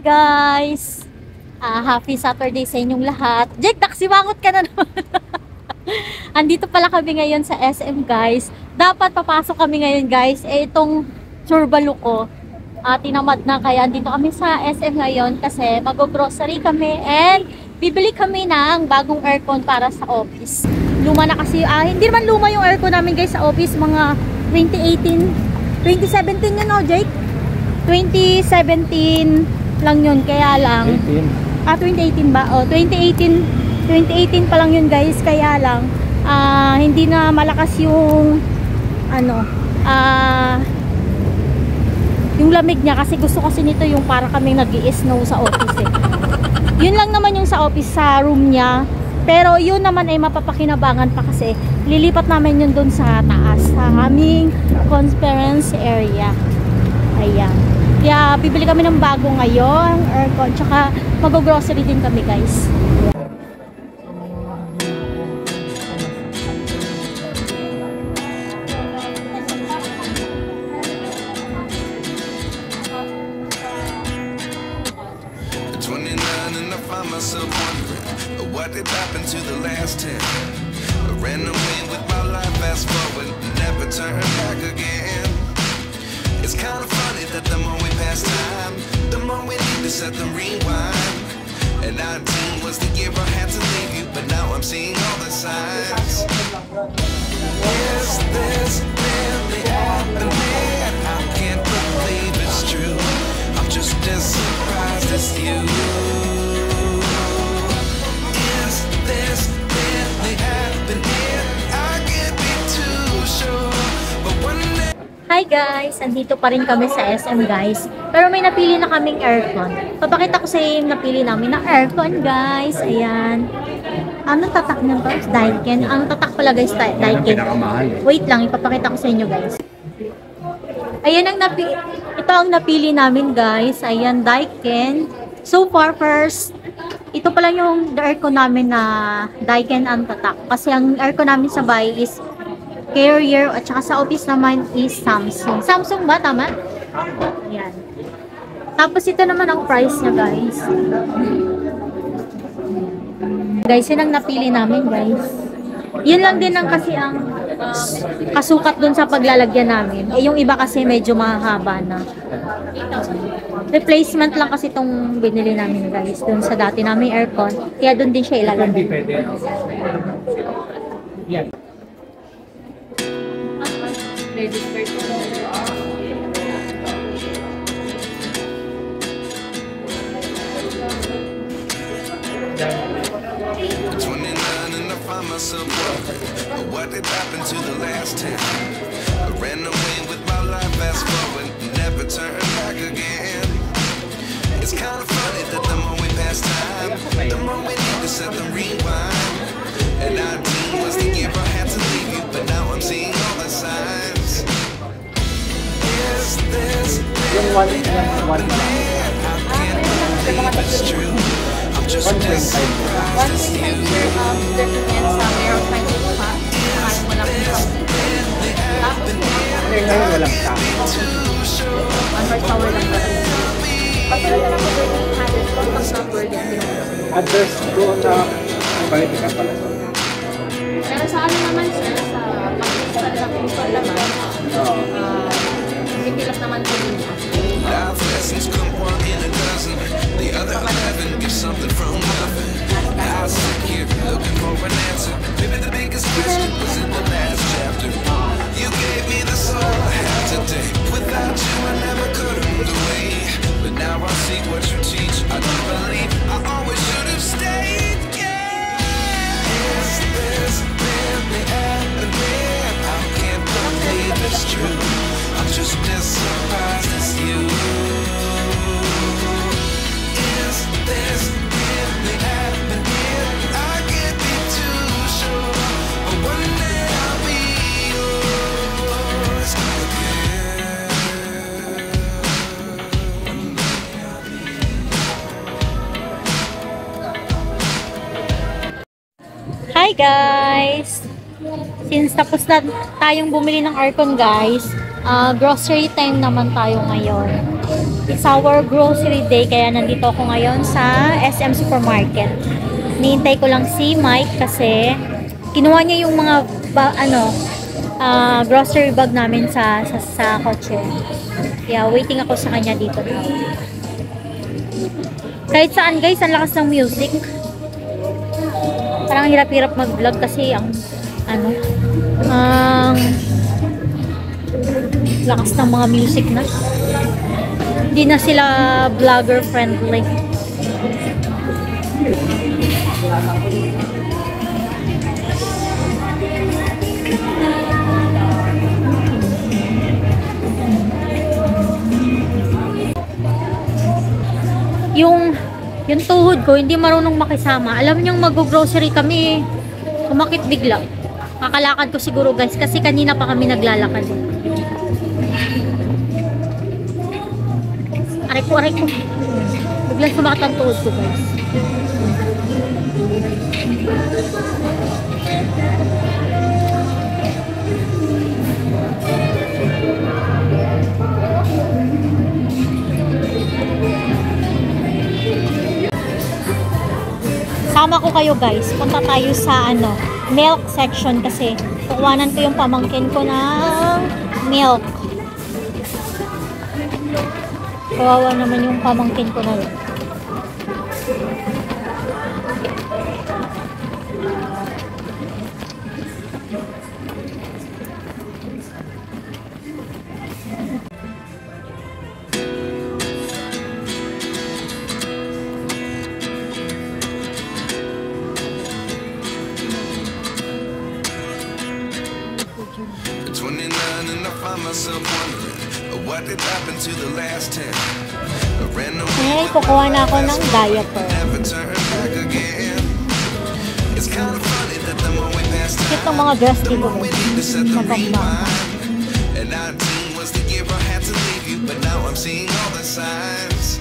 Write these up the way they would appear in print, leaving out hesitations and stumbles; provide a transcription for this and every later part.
guys! Happy Saturday sa inyong lahat. Jake, naksimangot ka na naman. Andito pala kami ngayon sa SM guys. Dapat papasok kami ngayon guys. Itong surbalo ko. Tinamad na kaya andito kami sa SM ngayon kasi mag-grocery kami and bibili kami ng bagong aircon para sa office. Luma na kasi, hindi naman luma yung aircon namin guys sa office. Mga 2018, 2017 yun no Jake? 2017 lang yun, kaya lang 2018 ba? 2018 pa lang yun guys, kaya lang hindi na malakas yung yung lamig niya kasi gusto kasi nito yung para kaming nag-i-snow sa office yun lang naman yung sa office, sa room niya, pero yun naman ay mapapakinabangan pa kasi lilipat namin yun dun sa taas sa aming conference area. Ayan. Kaya bibili kami ng bago ngayon, aircon, tsaka mag-grocery din kami guys. What did happen to the last 10? I ran away with my life, fast forward, never turn back again. It's kind of funny that the more we pass time, the more we need to set the rewind. And 19 was the year I had to leave you, but now I'm seeing all the signs. Is this really happening? I can't believe it's true. I'm just as surprised as you. This really happening? I can't be too sure, but one day. Hi guys! Andito pa rin kami sa SM guys. Pero may napili na kaming aircon. Papakita ko sa inyo yung napili namin na aircon guys. Ayan. Anong tatak nyo to? Daikin. Anong tatak pala guys? Daikin. Wait lang, ipapakita ko sa inyo guys. Ayan ang napili. Ito ang napili namin guys. Ayan, Daikin. So far first, ito pala yung aircon namin na Daikin ang tatak. Kasi ang aircon namin sa bahay is Carrier at saka sa office naman is Samsung. Samsung ba? Tama? Ayan. Tapos ito naman ang price niya guys. Guys, yun ang napili namin guys. Yun lang din ang kasi ang kasukat dun sa paglalagyan namin. Yung iba kasi medyo mahaba na. Replacement lang kasi itong binili namin guys dun sa dati namin aircon, kaya dun din siya ilalagay. Myself wondering what did happen to the last 10. I ran away with my life, fast forward, never turn back again. It's kind of funny that the more we pass time, the more we need to set the rewind. And 19 was the year I had to leave you, but now I'm seeing all the signs. Is this really happening? I can't believe it's true. I'm just as surprised as you. Walang tao. Address doon na political pala. Pero sa ano naman sir, sa pag-install sa console naman, pipilap naman po din siya. Life lessons come one in a dozen. The other 11 give something from nothing. I sit here looking for an answer. Maybe the biggest question was in the last chapter. You gave me the soul I have today. Without you I never could have moved away. But now I see what you teach. I don't believe I always should have stayed. Yeah. Is this really happening? I can't believe it's true. I'm just as surprised as you. Is this really happening? I can't be too sure, but one day I'll be yours again. Hi guys! Since tapos na tayong bumili ng aircon guys, grocery time naman tayo ngayon. It's our grocery day, kaya nandito ako ngayon sa SM Supermarket. Nihintay ko lang si Mike kasi kinuha niya yung mga grocery bag namin sa kotse. Yeah, waiting ako sa kanya dito. Kahit saan guys, ang lakas ng music. Parang hirap-hirap mag-vlog kasi ang lakas ng mga music na. Hindi na sila vlogger friendly. Yung tuhod ko, hindi marunong makisama. Alam niyong mag-grocery kami, kumakit bigla. Kakalakad ko siguro guys, kasi kanina pa kami naglalakad. Aray ko. Biglang sumakit ang tuhod ko guys. Sama ko kayo guys. Punta tayo sa milk section kasi kukuhanan ko yung pamangkin ko ng milk. Kawawa naman yung pamangkin ko na yun. Myself wondering what did happen to the last 10. Ngayon, kukuha na ako ng diaper. Cute ng mga dress dito. Maganda. And 19 was the year I had to leave you, but now I'm seeing all the signs.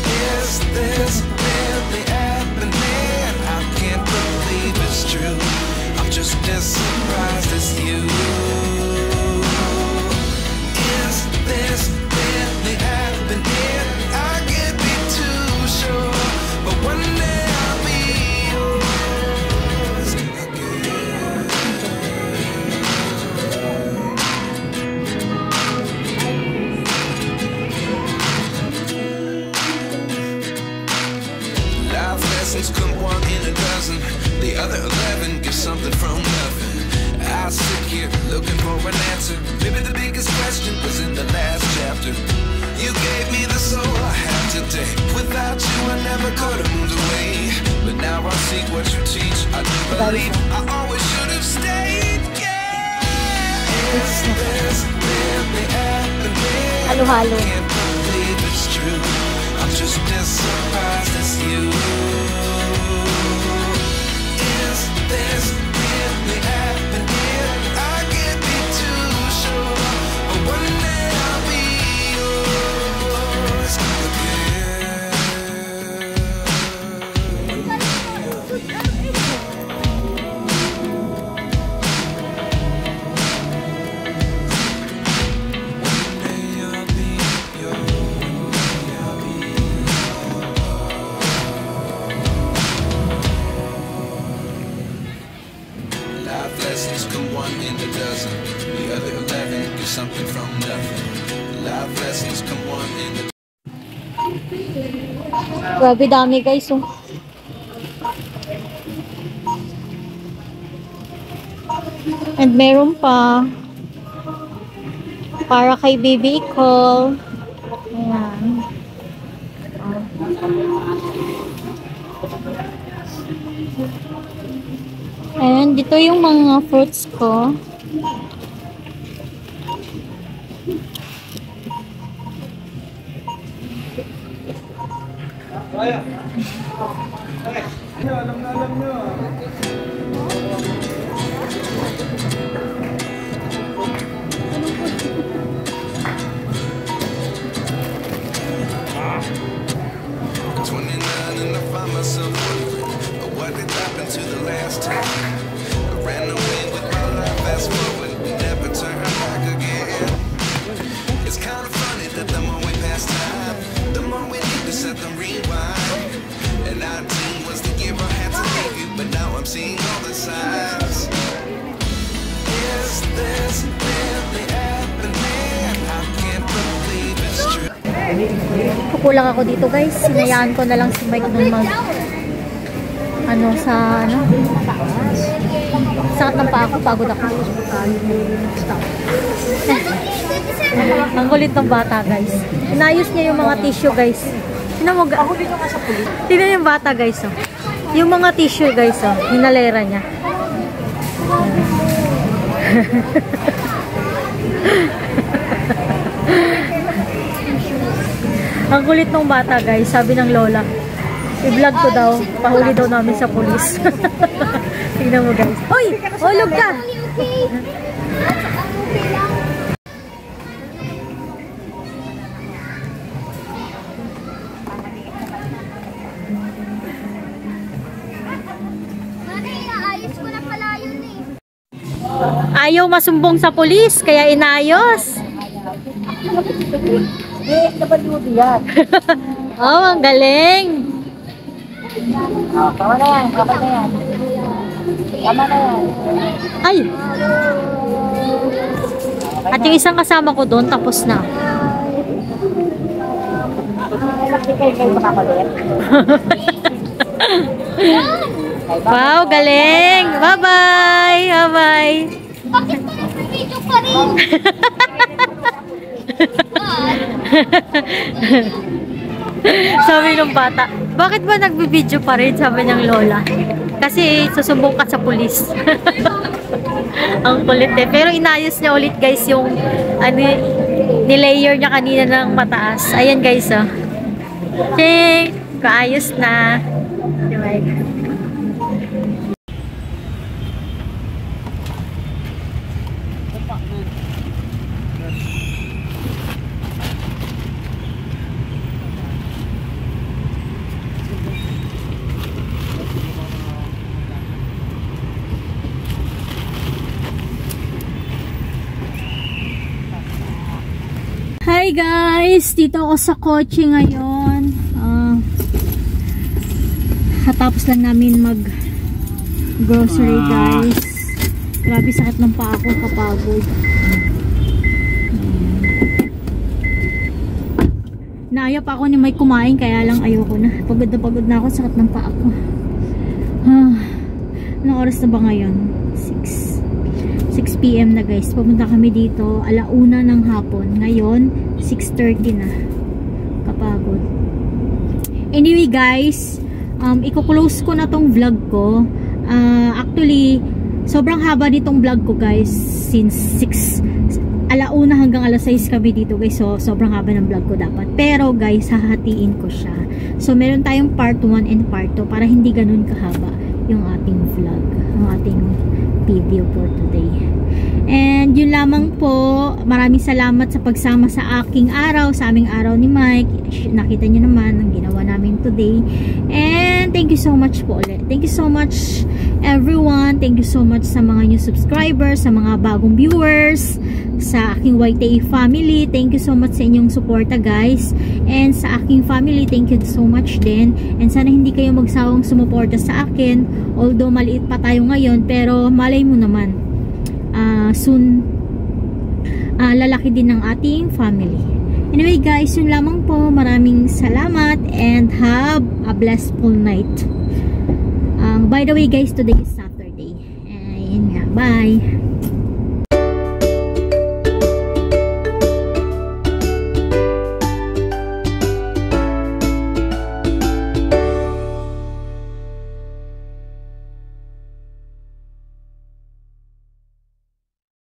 Is this really happening? I can't believe it's true. I'm just as surprised as you. This really happening? I can't be too sure, but one day I'll be yours again. Life lessons come one in a dozen. The other 11 get something from nothing. I sit here looking for an answer. Maybe the biggest question was in the last chapter. You gave me the soul I have today. Without you I never could have moved away. But now I see what you teach. I do believe I always should have stayed. Yeah. Is this really happening? Halo-halo. I can't believe it's true. I'm just as surprised as you. Is this really happening? I can't be too sure, but one day I'll be yours again. Life lessons come one in a dozen. The other 11 get something from nothing. Life lessons come one in a Grabe dami guys. Oh. And meron pa para kay baby call. Ayan. Ayan, dito yung mga fruits ko. Alam nyo. myself wondering what did happen to the last time. I ran away with my life, fast forward, never turn back again. It's kind of funny that the more Kukulang ako dito guys. Sinayaan ko na lang si Mike nun mag sakit ng paa ko, pagod ako. Ang kulit ng bata guys. Inayos niya yung mga tissue guys. Tingnan yung bata guys oh. Yung mga tissue guys oh, hinalera niya. Ang kulit ng bata guys, sabi ng lola. I-vlog ko daw, pahuli daw namin sa pulis. Tingnan mo guys. Hoy! Hulog ka! Ayaw masumbong sa pulis, kaya inayos. Oh, ang galing. Tama na yan, tama na yan. Tama na yan. Ay! At yung isang kasama ko doon, tapos na. Wow, galing! Bye-bye! Bye-bye! Bakit pa nag-video pa rin? Sabi ng bata, bakit ba nagbibideo pa rin? Sabi niyang lola. Kasi susumbong ka sa pulis. Ang kulit eh. Pero inayos niya ulit guys yung nilayer niya kanina ng mataas. Ayan guys oh. Ching! Kaayos na. Diba? Hi guys! Dito ako sa kotse ngayon. Katapos lang namin mag grocery guys. Grabe sakit ng paa ko, kapagod. Naaya pa ako ni Mike kumain kaya lang ayoko na. Pagod na ako, sakit ng paa ko. Anong oras na ba ngayon? 6 PM na guys. Pumunta kami dito 1:00 ng hapon. Ngayon 6:30 na. Kapagod. Anyway guys, i-close ko na tong vlog ko. Actually, sobrang haba nitong vlog ko guys. Since 1:00 hanggang 6:00 kami dito guys. So, sobrang haba ng vlog ko dapat. Pero guys, hahatiin ko siya. So, meron tayong part 1 and part 2 para hindi ganun kahaba yung ating vlog. Ang ating video for today. And yun lamang po, maraming salamat sa pagsama sa aking araw, sa aming araw ni Mike. Nakita niyo naman ang ginawa namin today. And thank you so much po ulit. Thank you so much everyone. Thank you so much sa mga new subscribers, sa mga bagong viewers, sa aking YTA family. Thank you so much sa inyong suporta guys. And sa aking family, thank you so much din. And sana hindi kayo magsawang sumuporta sa akin. Although maliit pa tayo ngayon, pero malay mo naman, soon lalaki din ng ating family. Anyway guys, yun lamang po. Maraming salamat and have a blissful night. By the way guys, today is Saturday. Ayun nga, bye!